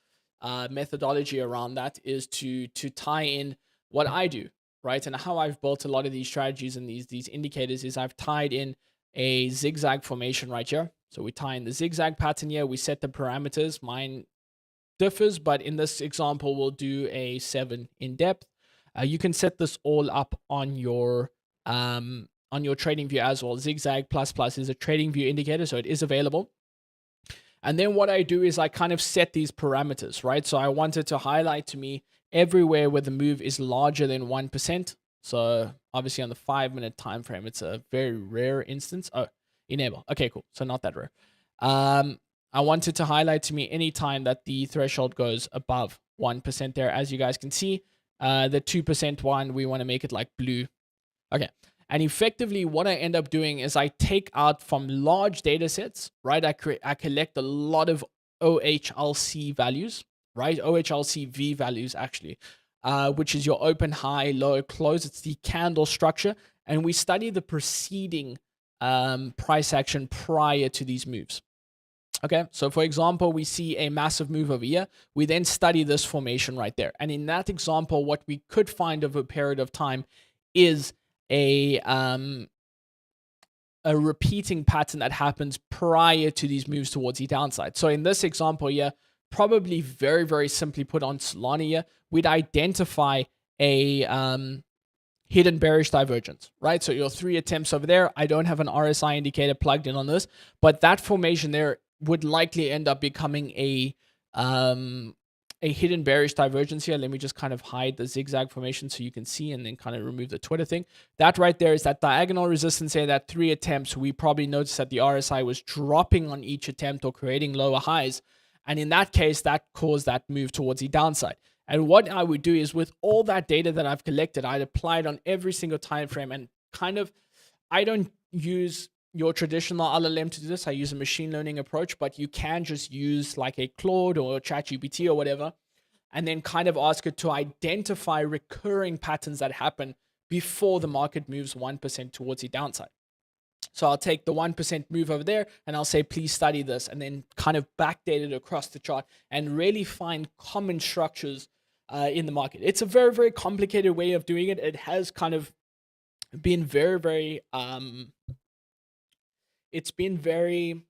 methodology around that is to tie in what I do, right? And how I've built a lot of these strategies and these indicators is I've tied in a zigzag formation right here. So we tie in the zigzag pattern here. We set the parameters. Mine differs, but in this example, we'll do a 7 in depth. You can set this all up on your trading view as well. Zigzag plus plus is a trading view indicator, so it is available. And then what I do is I kind of set these parameters, right? So I wanted to highlight to me everywhere where the move is larger than 1%. So obviously on the 5-minute time frame, it's a very rare instance. Oh, enable. Okay, cool. So not that rare. I wanted to highlight to me any time that the threshold goes above 1% there. As you guys can see, the 2% one, we want to make it like blue. Okay. And effectively, what I end up doing is I take out from large data sets, right? I collect a lot of OHLC values, right? OHLCV values, actually, which is your open, high, low, close. It's the candle structure. And we study the preceding price action prior to these moves. Okay, so for example, we see a massive move over here. We then study this formation right there. And in that example, what we could find over a period of time is a repeating pattern that happens prior to these moves towards the downside. So in this example here, probably very, very simply put on Solana here, we'd identify a hidden bearish divergence, right? So your 3 attempts over there, I don't have an RSI indicator plugged in on this, but that formation there would likely end up becoming a hidden bearish divergence here. Let me just kind of hide the zigzag formation so you can see, and then kind of remove the Twitter thing. That right there is that diagonal resistance here, that 3 attempts. We probably noticed that the RSI was dropping on each attempt or creating lower highs. And in that case, that caused that move towards the downside. And what I would do is with all that data that I've collected, I'd apply it on every single time frame, and kind of, I don't use your traditional LLM to do this. I use a machine learning approach, but you can just use like a Claude or ChatGPT or whatever, and then kind of ask it to identify recurring patterns that happen before the market moves 1% towards the downside. So I'll take the 1% move over there and I'll say, please study this, and then kind of backdate it across the chart and really find common structures in the market. It's a very, very complicated way of doing it. It has kind of been very, very, it's been very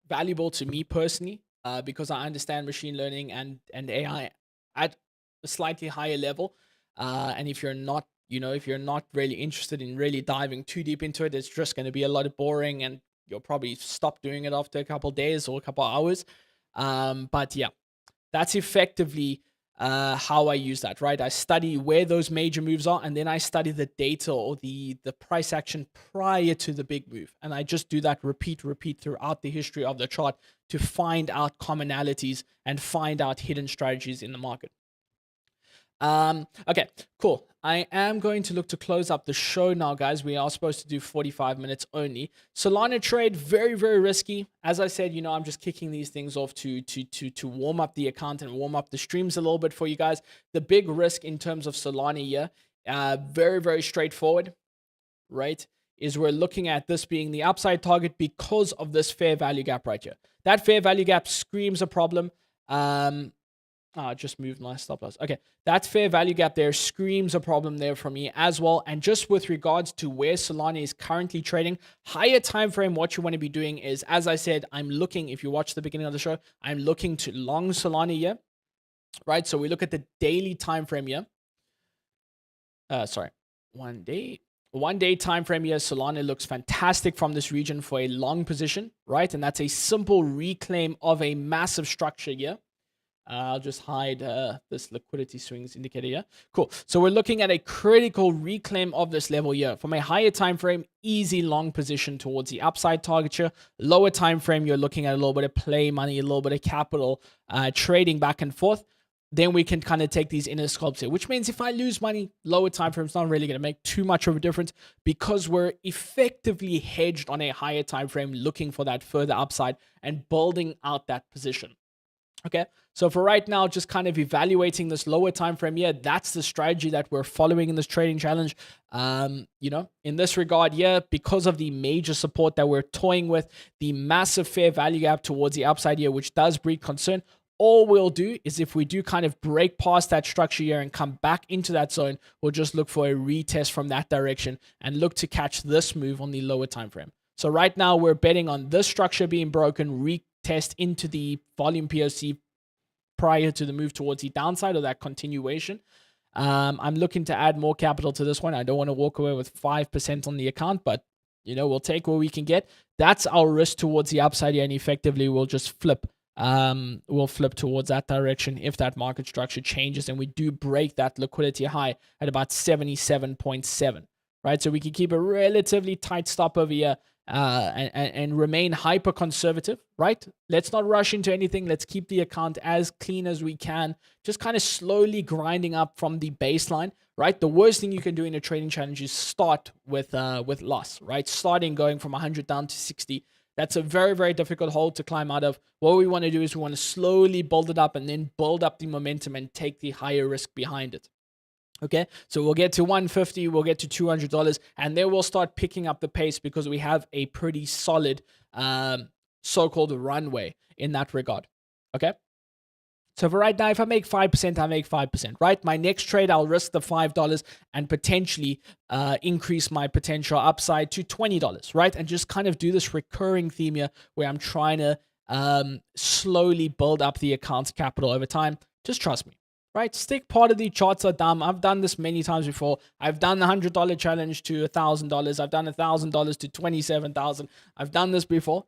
valuable to me personally because I understand machine learning and AI at a slightly higher level. And if you're not, if you're not really interested in really diving too deep into it, it's just going to be a lot of boring, and you'll probably stop doing it after a couple of days or a couple of hours. But yeah, that's effectively how I use that, right? I study where those major moves are, and then I study the data or the price action prior to the big move. And I just do that repeat throughout the history of the chart to find out commonalities and find out hidden strategies in the market. Okay, cool. I am going to look to close up the show now, guys. We are supposed to do 45 minutes only. Solana trade, very, very risky. As I said, I'm just kicking these things off to warm up the account and warm up the streams a little bit for you guys. The big risk in terms of Solana here, very, very straightforward, right? Is we're looking at this being the upside target because of this fair value gap right here. That fair value gap screams a problem. I just moved my stop loss. Okay, that fair value gap there screams a problem there for me as well. And just with regards to where Solana is currently trading, higher time frame, what you want to be doing is, as I said, I'm looking, if you watch the beginning of the show, I'm looking to long Solana here, right? So we look at the daily time frame here. Sorry, 1 day. 1 day time frame here, Solana looks fantastic from this region for a long position, right? And that's a simple reclaim of a massive structure here. I'll just hide this liquidity swings indicator here. Cool. So we're looking at a critical reclaim of this level here. From a higher time frame, easy long position towards the upside target here. Lower time frame, you're looking at a little bit of play money, a little bit of capital trading back and forth. Then we can kind of take these inner scalps here, which means if I lose money, lower time frame is not really going to make too much of a difference because we're effectively hedged on a higher time frame, looking for that further upside and building out that position. Okay, so for right now, just kind of evaluating this lower time frame here, that's the strategy that we're following in this trading challenge. In this regard here, because of the major support that we're toying with, the massive fair value gap towards the upside here, which does breed concern. all we'll do is if we do kind of break past that structure here and come back into that zone, we'll just look for a retest from that direction and look to catch this move on the lower time frame. So right now we're betting on this structure being broken, retest into the volume POC prior to the move towards the downside or that continuation. I'm looking to add more capital to this one. I don't want to walk away with 5% on the account, but we'll take what we can get. That's our risk towards the upside here, and effectively we'll just flip. We'll flip towards that direction if that market structure changes and we do break that liquidity high at about 77.7, right? So we can keep a relatively tight stop over here and remain hyper conservative, right? Let's not rush into anything. Let's keep the account as clean as we can, just kind of slowly grinding up from the baseline, right? The worst thing you can do in a trading challenge is start with loss, right? Starting going from 100 down to 60. That's a very, very difficult hole to climb out of. What we want to do is we want to slowly build it up and then build up the momentum and take the higher risk behind it. Okay, so we'll get to 150, we'll get to $200, and then we'll start picking up the pace because we have a pretty solid so-called runway in that regard. Okay, so for right now, if I make 5%, I make 5%, right? My next trade, I'll risk the $5 and potentially increase my potential upside to $20, right? And just kind of do this recurring theme here where I'm trying to slowly build up the account's capital over time. Just trust me. Right, stick part of the charts are dumb. I've done this many times before. I've done the $100 challenge to $1,000. I've done $1,000 to $27,000. I've done this before,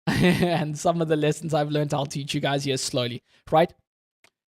and some of the lessons I've learned, I'll teach you guys here slowly. Right,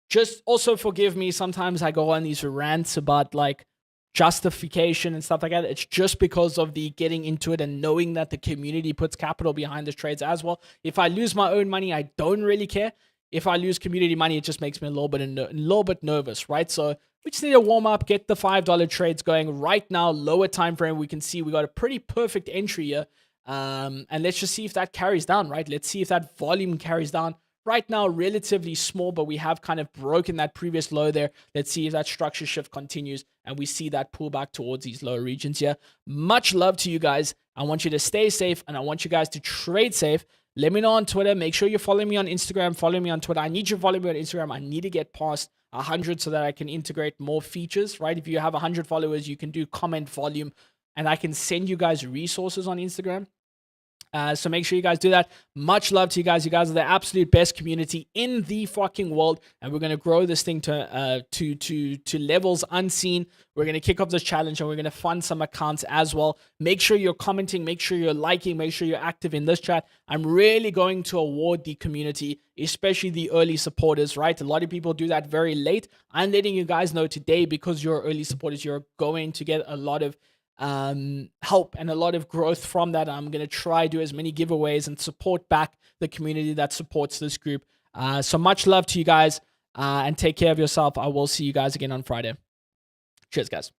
just also forgive me. Sometimes I go on these rants about like justification and stuff like that. It's just because of the getting into it and knowing that the community puts capital behind the trades as well. If I lose my own money, I don't really care. If I lose community money, it just makes me a little bit nervous, right? So we just need to warm up, get the $5 trades going right now. Lower time frame, we can see we got a pretty perfect entry here, and let's just see if that carries down, right? Let's see if that volume carries down. Right now, relatively small, but we have kind of broken that previous low there. Let's see if that structure shift continues and we see that pullback towards these lower regions here. Much love to you guys. I want you to stay safe and I want you guys to trade safe. Let me know on Twitter. Make sure you follow me on Instagram. Follow me on Twitter. I need you to follow me on Instagram. I need to get past 100 so that I can integrate more features, right? If you have 100 followers, you can do comment volume and I can send you guys resources on Instagram. So make sure you guys do that. Much love to you guys. You guys are the absolute best community in the fucking world, and we're gonna grow this thing to levels unseen. We're gonna kick off this challenge, and we're gonna fund some accounts as well. Make sure you're commenting. Make sure you're liking. Make sure you're active in this chat. I'm really going to award the community, especially the early supporters. Right? A lot of people do that very late. I'm letting you guys know today because you're early supporters. You're going to get a lot of help and a lot of growth from that. I'm going to try do as many giveaways and support back the community that supports this group. So much love to you guys and take care of yourself. I will see you guys again on Friday. Cheers, guys.